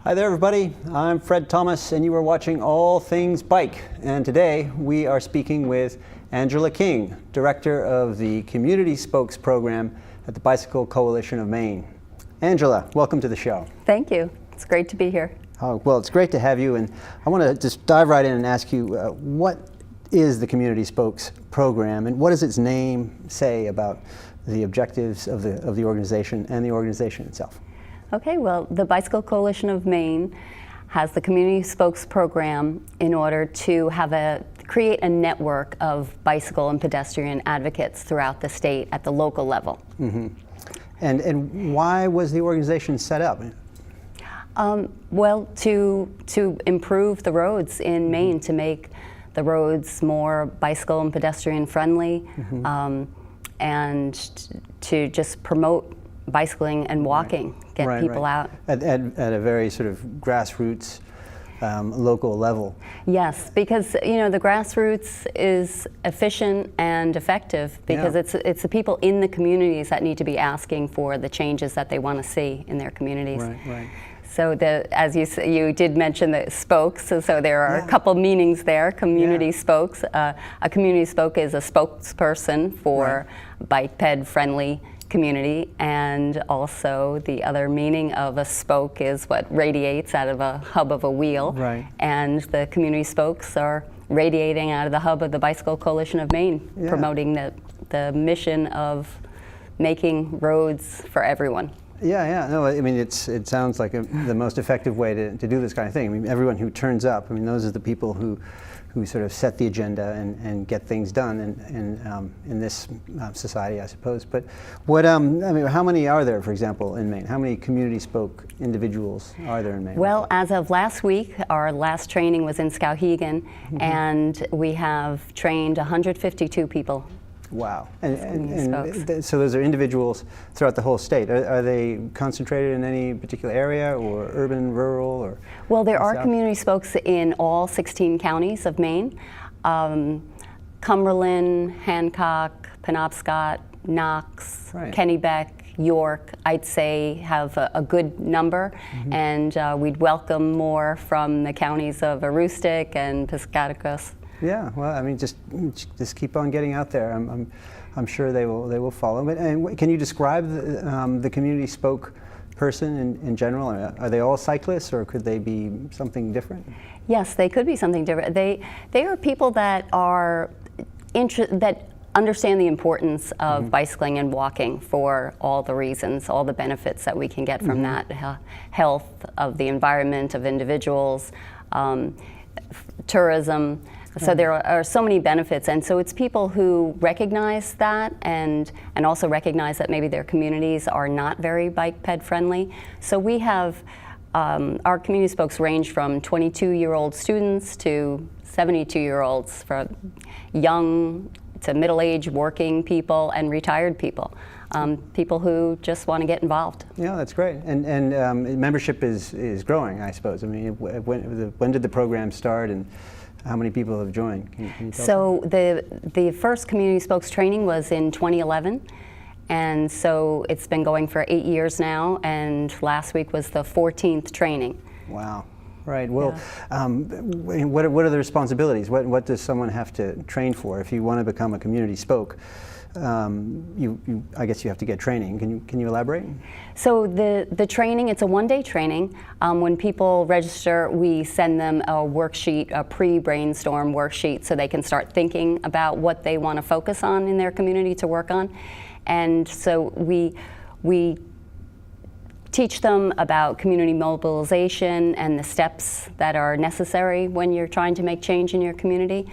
Hi there everybody, I'm Fred Thomas and you are watching All Things Bike. And today we are speaking with Angela King, Director of the Community Spokes Program at the Bicycle Coalition of Maine. Angela, welcome to the show. Thank you. It's great to be here. Oh, well, it's great to have you, and I want to just dive right in and ask you, what is the Community Spokes Program and what does its name say about the objectives of the organization and the organization itself? Okay, well, the Bicycle Coalition of Maine has the Community Spokes Program in order to create a network of bicycle and pedestrian advocates throughout the state at the local level. Mm-hmm. And why was the organization set up? Well, to improve the roads in Maine, to make the roads more bicycle and pedestrian friendly, and to just promote bicycling and walking, get people out. At a very sort of grassroots, local level. Yes, because the grassroots is efficient and effective because it's the people in the communities that need to be asking for the changes that they want to see in their communities. Right. So as you did mention the spokes, so there are a couple meanings there. Community spokes. A community spoke is a spokesperson for bike-ped friendly community, and also the other meaning of a spoke is what radiates out of a hub of a wheel. Right. And the community spokes are radiating out of the hub of the Bicycle Coalition of Maine, promoting the mission of making roads for everyone. Yeah. No, I mean, it sounds like the most effective way to do this kind of thing. I mean, everyone who turns up, I mean, those are the people who sort of set the agenda and get things done in this society, I suppose. But what, I mean, how many are there, for example, in Maine? How many community spoke individuals are there in Maine? Well, as of last week, our last training was in Skowhegan, and we have trained 152 people. Wow. And so those are individuals throughout the whole state. Are they concentrated in any particular area, or urban, rural, or? Well, there are community spokes in all 16 counties of Maine. Cumberland, Hancock, Penobscot, Knox, Kennebec, York, I'd say have a good number, and we'd welcome more from the counties of Aroostook and Piscataquis. Yeah, well, I mean, just keep on getting out there. I'm sure they will follow. But can you describe the community spoke person in general? Are they all cyclists, or could they be something different? Yes, they could be something different. They are people that are that understand the importance of bicycling and walking for all the reasons, all the benefits that we can get from that, health of the environment, of individuals, tourism. So there are so many benefits, and so it's people who recognize that and also recognize that maybe their communities are not very bike-ped friendly. So we have, our community spokes range from 22-year-old students to 72-year-olds, from young to middle-aged working people and retired people. People who just want to get involved. Yeah, that's great. And membership is growing, I suppose. I mean, when did the program start, and how many people have joined? Can you tell us? The first community spokes training was in 2011, and so it's been going for 8 years now, and last week was the 14th training. Wow. Right. Well, what are the responsibilities? What does someone have to train for if you want to become a community spoke? I guess you have to get training. Can you elaborate? So the training, it's a one-day training. When people register, we send them a worksheet, a pre-brainstorm worksheet, so they can start thinking about what they want to focus on in their community to work on. And so we teach them about community mobilization and the steps that are necessary when you're trying to make change in your community.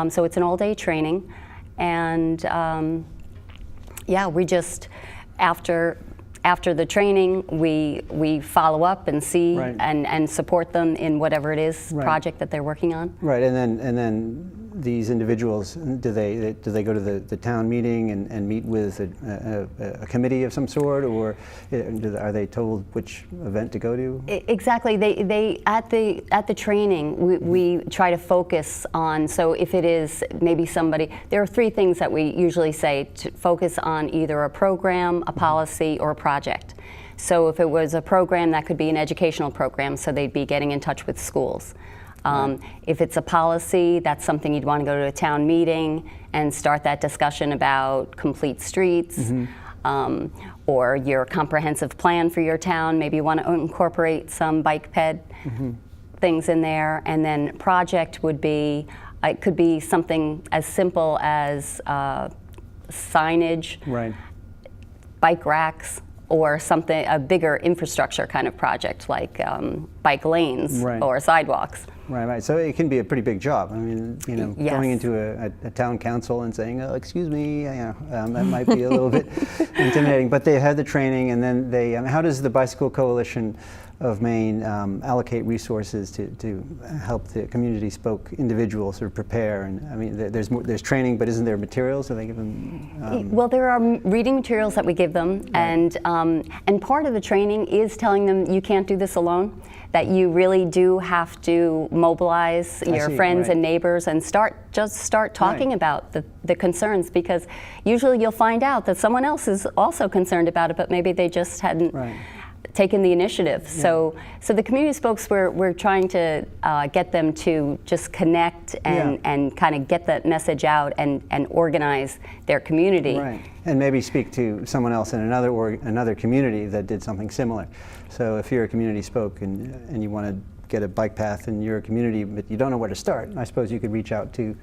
So it's an all-day training. And we just, after the training, we follow up and see and support them in whatever it is project that they're working on. Right, and then these individuals, do they go to the town meeting and meet with a committee of some sort, or are they told which event to go to? Exactly. They at the training we try to focus on. So if it is maybe somebody, there are three things that we usually say to focus on: either a program, a policy, or a project. So if it was a program, that could be an educational program, so they'd be getting in touch with schools. If it's a policy, that's something you'd want to go to a town meeting and start that discussion about complete streets, or your comprehensive plan for your town. Maybe you want to incorporate some bike ped things in there. And then project would be, it could be something as simple as signage, bike racks, or something, a bigger infrastructure kind of project like bike lanes or sidewalks. Right. So it can be a pretty big job. I mean, Yes. going into a town council and saying, "Oh, excuse me," that might be a little bit intimidating. But they had the training, and then they. How does the Bicycle Coalition of Maine allocate resources to help the community spoke individuals sort of prepare? And I mean, there's training, but isn't there materials? Do they give them? Well, there are reading materials that we give them, and part of the training is telling them you can't do this alone. That you really do have to mobilize your friends and neighbors and start talking about the concerns, because usually you'll find out that someone else is also concerned about it, but maybe they just hadn't taken the initiative. So the community spokes, we're trying to get them to just connect and kind of get that message out and organize their community. And maybe speak to someone else in another community that did something similar. So if you're a community spoke and you want to get a bike path in your community, but you don't know where to start, I suppose you could reach out to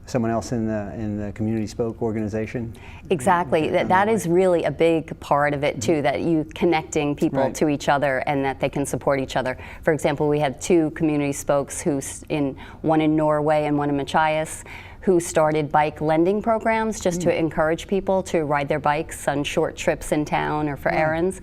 someone else in the community spoke organization. Exactly. That is really a big part of it too, that you connecting people to each other and that they can support each other. For example, we have two community spokes one in Norway and one in Machias, who started bike lending programs just to encourage people to ride their bikes on short trips in town or for errands.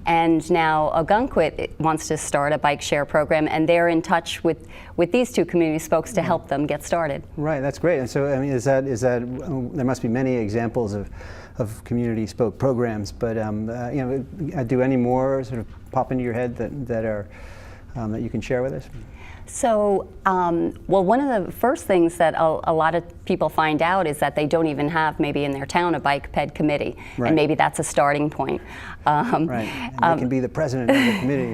And now Ogunquit wants to start a bike share program, and they're in touch with these two community spokes to help them get started. Right, that's great. And so, I mean, is that there must be many examples of community spoke programs, but do any more sort of pop into your head that you can share with us? So, well, one of the first things that a lot of people find out is that they don't even have, maybe in their town, a bike ped committee, and maybe that's a starting point. And they can be the president of the committee.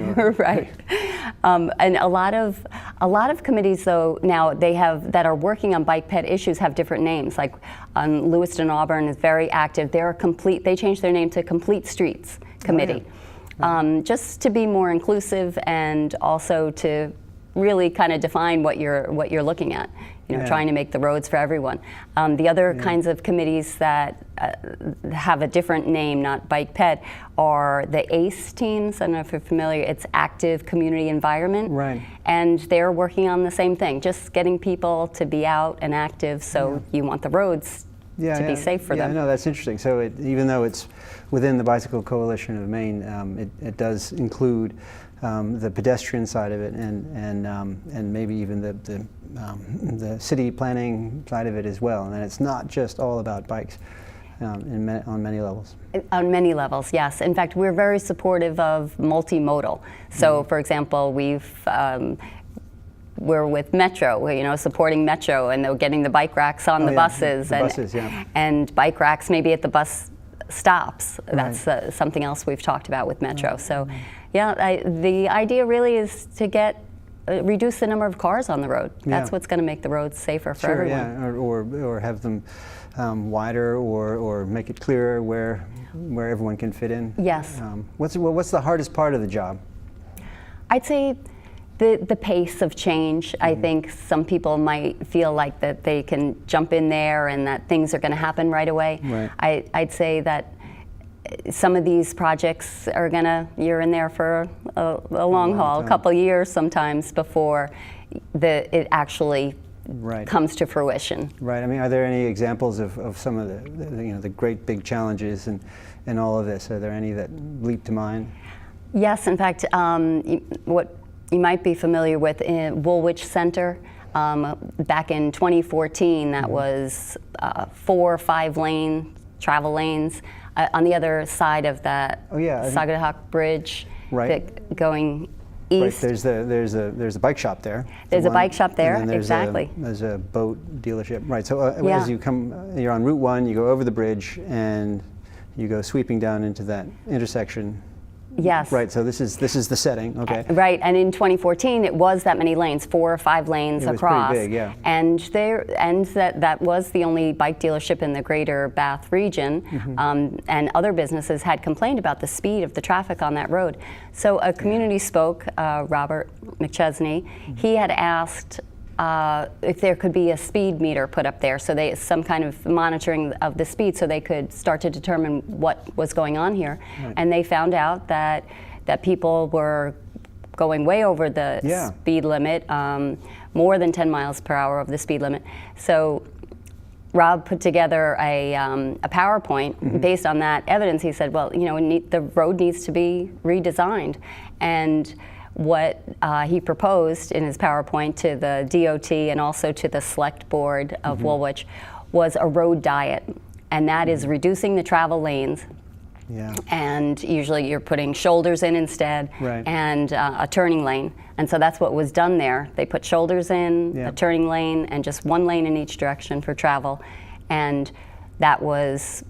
And a lot of committees, though, now that are working on bike ped issues have different names. Like Lewiston Auburn is very active. They changed their name to Complete Streets Committee, just to be more inclusive and also to really kind of define what you're looking at, trying to make the roads for everyone. The other kinds of committees that have a different name, not bike ped, are the ACE teams. I don't know if you're familiar. It's Active Community Environment, and they're working on the same thing, just getting people to be out and active. So you want the roads to be safe for them. Yeah, no, that's interesting. So even though it's within the Bicycle Coalition of Maine, it does include the pedestrian side of it, and maybe even the city planning side of it as well. And it's not just all about bikes on many levels. On many levels, yes. In fact, we're very supportive of multimodal. So, for example, we're with Metro, supporting Metro, and they're getting the bike racks on the buses, and bike racks maybe at the bus stops. That's something else we've talked about with Metro. So, the idea really is to reduce the number of cars on the road. That's what's going to make the roads safer for everyone. Or have them wider, or make it clearer where everyone can fit in. Yes. What's the hardest part of the job? I'd say the pace of change. I think some people might feel like that they can jump in there and that things are going to happen right away. I'd say that some of these projects you're in there for a long haul, a couple years sometimes before it actually comes to fruition. I mean, are there any examples of some of the great big challenges and all of this? Are there any that leap to mind? Yes, in fact, what you might be familiar with in Woolwich Center, Back in 2014, that was 4 or 5 lane travel lanes on the other side of that Sagadahoc Bridge, going east. Right. There's a bike shop there. There's a bike shop there. And then Exactly. There's a boat dealership. Right. So as you come, you're on Route 1. You go over the bridge and you go sweeping down into that intersection. Yes. Right. So this is the setting. Okay. Right. And in 2014, it was that many lanes, 4 or 5 lanes across. Pretty big, yeah. And that was the only bike dealership in the greater Bath region. And other businesses had complained about the speed of the traffic on that road. So a community spoke, Robert McChesney. He had asked if there could be a speed meter put up there, so some kind of monitoring of the speed, so they could start to determine what was going on here. Right. And they found out that people were going way over the speed limit, more than 10 miles per hour of the speed limit. So Rob put together a PowerPoint based on that evidence. He said, well, the road needs to be redesigned. And what he proposed in his PowerPoint to the DOT and also to the Select Board of Woolwich was a road diet, and that is reducing the travel lanes. Yeah. And usually you're putting shoulders in instead, and a turning lane. And so that's what was done there. They put shoulders in, a turning lane, and just 1 lane in each direction for travel. And that was,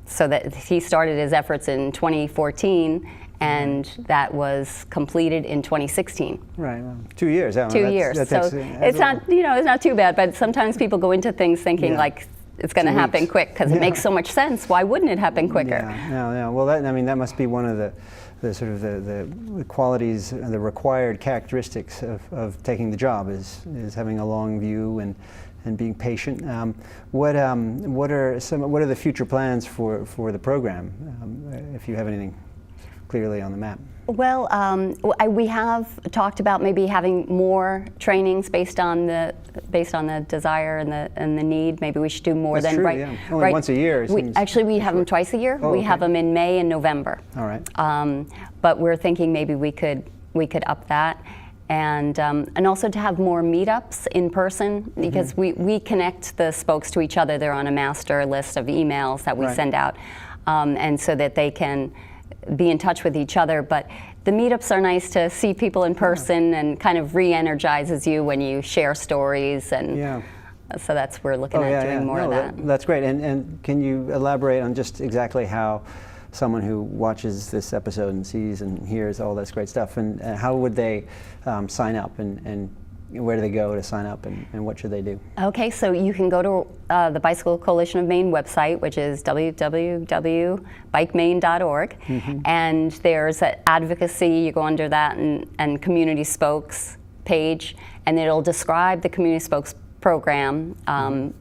so that he started his efforts in 2014, and that was completed in 2016. Right, well, 2 years. 2 years. So it's not, it's not too bad, but sometimes people go into things thinking like it's going to happen quick because it makes so much sense. Why wouldn't it happen quicker? Yeah. Well, that must be one of the sort of the qualities, the required characteristics of taking the job is having a long view and being patient. What are the future plans for the program, if you have anything clearly on the map? Well, we have talked about maybe having more trainings based on the desire and the need. Maybe we should do more than only once a year. We have them twice a year. We have them in May and November. All right. But we're thinking maybe we could up that, and also to have more meetups in person, because we connect the spokes to each other. They're on a master list of emails that we send out, and so that they can be in touch with each other. But the meetups are nice to see people in person and kind of re-energizes you when you share stories, and so we're looking at doing more of that. That's great. And can you elaborate on just exactly how someone who watches this episode and sees and hears all this great stuff, and how would they sign up, and where do they go to sign up, and what should they do? Okay, so you can go to the Bicycle Coalition of Maine website, which is www.bikemaine.org, and there's advocacy. You go under that and community spokes page, and it'll describe the community spokes program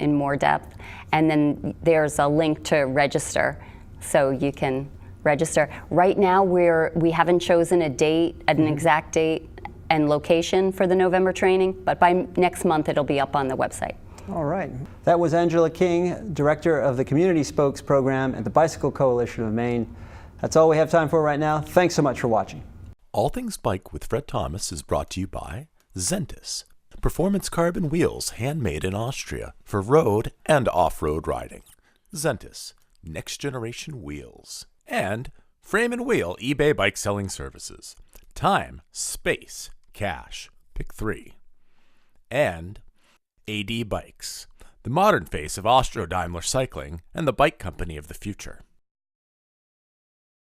in more depth, and then there's a link to register, so you can register. Right now we haven't chosen a date, an exact date and location for the November training, but by next month it'll be up on the website. All right. That was Angela King, Director of the Community Spokes Program at the Bicycle Coalition of Maine. That's all we have time for right now. Thanks so much for watching. All Things Bike with Fred Thomas is brought to you by Xentis, performance carbon wheels handmade in Austria for road and off-road riding. Xentis, next generation wheels. And Frame and Wheel eBay bike selling services. Time, space, cash. Pick 3. And AD Bikes, the modern face of Austro-Daimler cycling and the bike company of the future.